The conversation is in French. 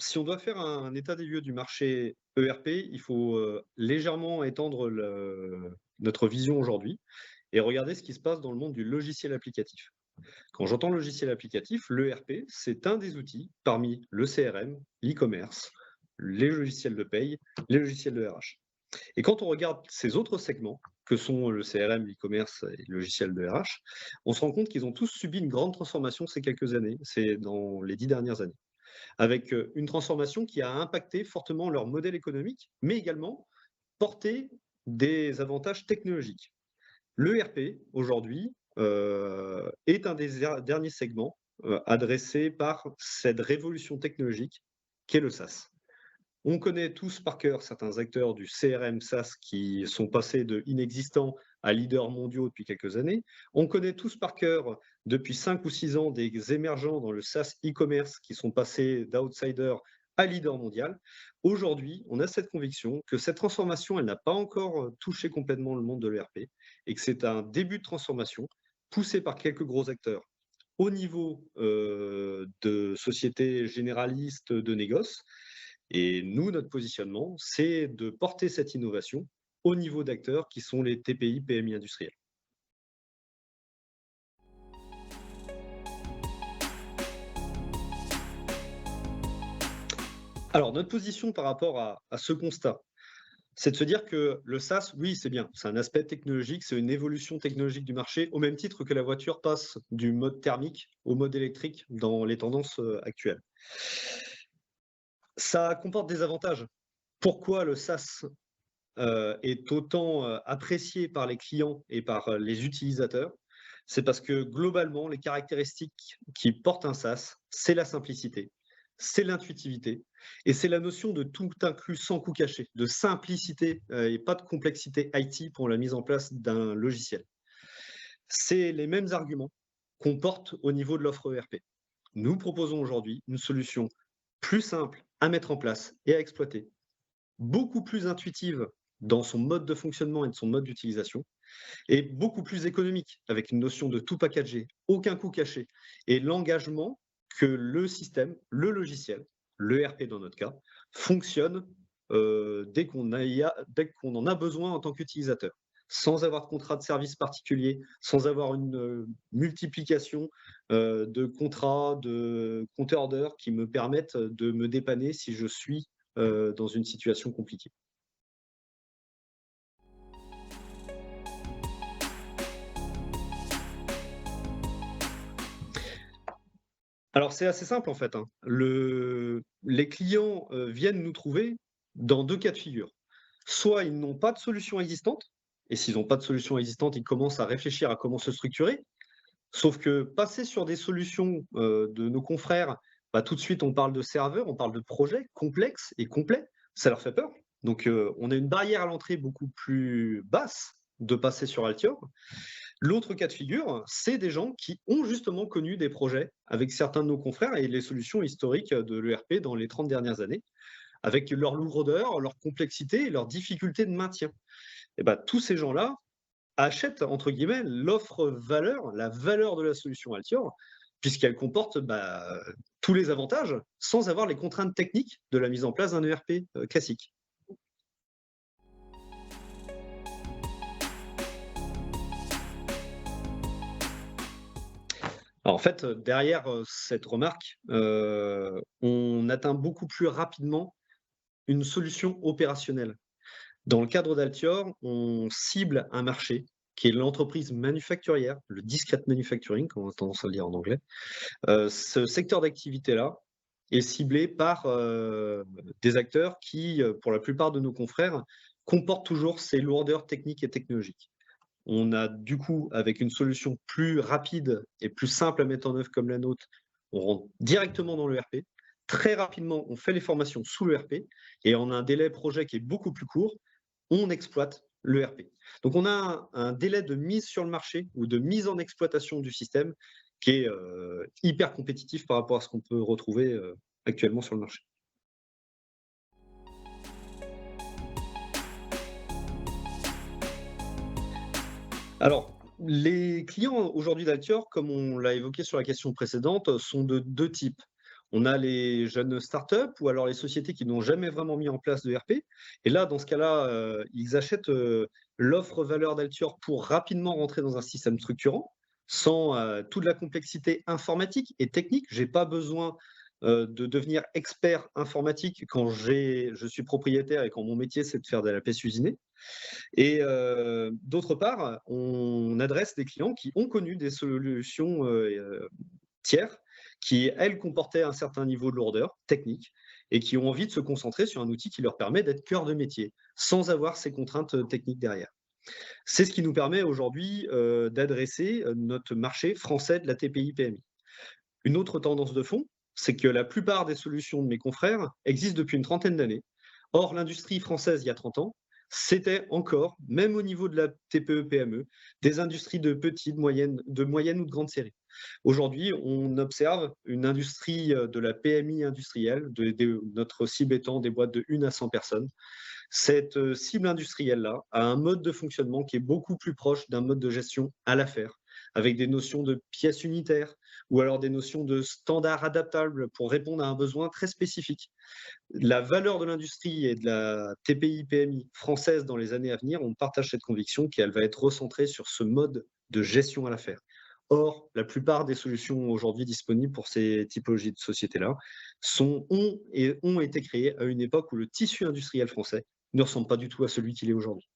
Si on doit faire un état des lieux du marché ERP, il faut, légèrement étendre notre vision aujourd'hui et regarder ce qui se passe dans le monde du logiciel applicatif. Quand j'entends logiciel applicatif, l'ERP, c'est un des outils parmi le CRM, l'e-commerce, les logiciels de paye, les logiciels de RH. Et quand on regarde ces autres segments, que sont le CRM, l'e-commerce et le logiciel de RH, on se rend compte qu'ils ont tous subi une grande transformation ces quelques années, c'est dans les 10 dernières années, avec une transformation qui a impacté fortement leur modèle économique, mais également porté des avantages technologiques. L'ERP, aujourd'hui, est un des derniers segments adressés par cette révolution technologique qu'est le SaaS. On connaît tous par cœur certains acteurs du CRM SaaS qui sont passés de inexistants à leaders mondiaux depuis quelques années. On connaît tous par cœur depuis 5 ou 6 ans des émergents dans le SaaS e-commerce qui sont passés d'outsider à leader mondial. Aujourd'hui, on a cette conviction que cette transformation, elle n'a pas encore touché complètement le monde de l'ERP et que c'est un début de transformation poussé par quelques gros acteurs au niveau de sociétés généralistes de négoce, et nous, notre positionnement, c'est de porter cette innovation au niveau d'acteurs qui sont les TPI, PMI industriels. Alors, notre position par rapport à ce constat, c'est de se dire que le SaaS, oui, c'est bien, c'est un aspect technologique, c'est une évolution technologique du marché, au même titre que la voiture passe du mode thermique au mode électrique dans les tendances actuelles. Ça comporte des avantages. Pourquoi le SaaS est autant apprécié par les clients et par les utilisateurs? C'est parce que globalement, les caractéristiques qui portent un SaaS, c'est la simplicité, c'est l'intuitivité et c'est la notion de tout inclus sans coût caché, de simplicité et pas de complexité IT pour la mise en place d'un logiciel. C'est les mêmes arguments qu'on porte au niveau de l'offre ERP. Nous proposons aujourd'hui une solution plus simple à mettre en place et à exploiter, beaucoup plus intuitive dans son mode de fonctionnement et de son mode d'utilisation, et beaucoup plus économique, avec une notion de tout packagé, aucun coût caché, et l'engagement que le système, le logiciel, le RP dans notre cas, fonctionne dès qu'on en a besoin en tant qu'utilisateur, sans avoir de contrat de service particulier, sans avoir une multiplication de contrats, de compteurs d'heures qui me permettent de me dépanner si je suis dans une situation compliquée. Alors c'est assez simple en fait, hein. Les clients, viennent nous trouver dans 2 cas de figure. Soit ils n'ont pas de solution existante et s'ils n'ont pas de solution existante, ils commencent à réfléchir à comment se structurer. Sauf que passer sur des solutions, de nos confrères, bah, tout de suite on parle de serveurs, on parle de projets complexes et complets, ça leur fait peur. Donc on a une barrière à l'entrée beaucoup plus basse de passer sur Altior. L'autre cas de figure, c'est des gens qui ont justement connu des projets avec certains de nos confrères et les solutions historiques de l'ERP dans les 30 dernières années, avec leur lourdeur, leur complexité et leur difficulté de maintien. Et bah, tous ces gens-là achètent, entre guillemets, l'offre valeur, la valeur de la solution Altior, puisqu'elle comporte bah, tous les avantages sans avoir les contraintes techniques de la mise en place d'un ERP classique. Alors en fait, derrière cette remarque, on atteint beaucoup plus rapidement une solution opérationnelle. Dans le cadre d'Altior, on cible un marché qui est l'entreprise manufacturière, le discrete manufacturing, comme on a tendance à le dire en anglais. Ce secteur d'activité-là est ciblé par, des acteurs qui, pour la plupart de nos confrères, comportent toujours ces lourdeurs techniques et technologiques. On a du coup, avec une solution plus rapide et plus simple à mettre en œuvre comme la nôtre, on rentre directement dans l'ERP. Très rapidement, on fait les formations sous l'ERP et en un délai projet qui est beaucoup plus court, on exploite l'ERP. Donc on a un délai de mise sur le marché ou de mise en exploitation du système qui est hyper compétitif par rapport à ce qu'on peut retrouver actuellement sur le marché. Alors, les clients aujourd'hui d'Altior, comme on l'a évoqué sur la question précédente, sont de 2 types. On a les jeunes startups ou alors les sociétés qui n'ont jamais vraiment mis en place de RP. Et là, dans ce cas-là, ils achètent, l'offre valeur d'Alture pour rapidement rentrer dans un système structurant, sans, toute la complexité informatique et technique. J'ai pas besoin, de devenir expert informatique quand je suis propriétaire et quand mon métier, c'est de faire de la pêche usinée. Et d'autre part, on adresse des clients qui ont connu des solutions, tiers qui, elles, comportaient un certain niveau de lourdeur technique et qui ont envie de se concentrer sur un outil qui leur permet d'être cœur de métier, sans avoir ces contraintes, techniques derrière. C'est ce qui nous permet aujourd'hui, d'adresser, notre marché français de la TPI-PMI. Une autre tendance de fond, c'est que la plupart des solutions de mes confrères existent depuis une trentaine d'années. Or, l'industrie française, il y a 30 ans, c'était encore, même au niveau de la TPE-PME, des industries de moyenne ou de grande série. Aujourd'hui, on observe une industrie de la PMI industrielle, notre cible étant des boîtes de 1 à 100 personnes. Cette cible industrielle-là a un mode de fonctionnement qui est beaucoup plus proche d'un mode de gestion à l'affaire, avec des notions de pièces unitaires ou alors des notions de standards adaptables pour répondre à un besoin très spécifique. La valeur de l'industrie et de la TPI-PMI française dans les années à venir, on partage cette conviction qu'elle va être recentrée sur ce mode de gestion à l'affaire. Or, la plupart des solutions aujourd'hui disponibles pour ces typologies de sociétés-là ont été créées à une époque où le tissu industriel français ne ressemble pas du tout à celui qu'il est aujourd'hui.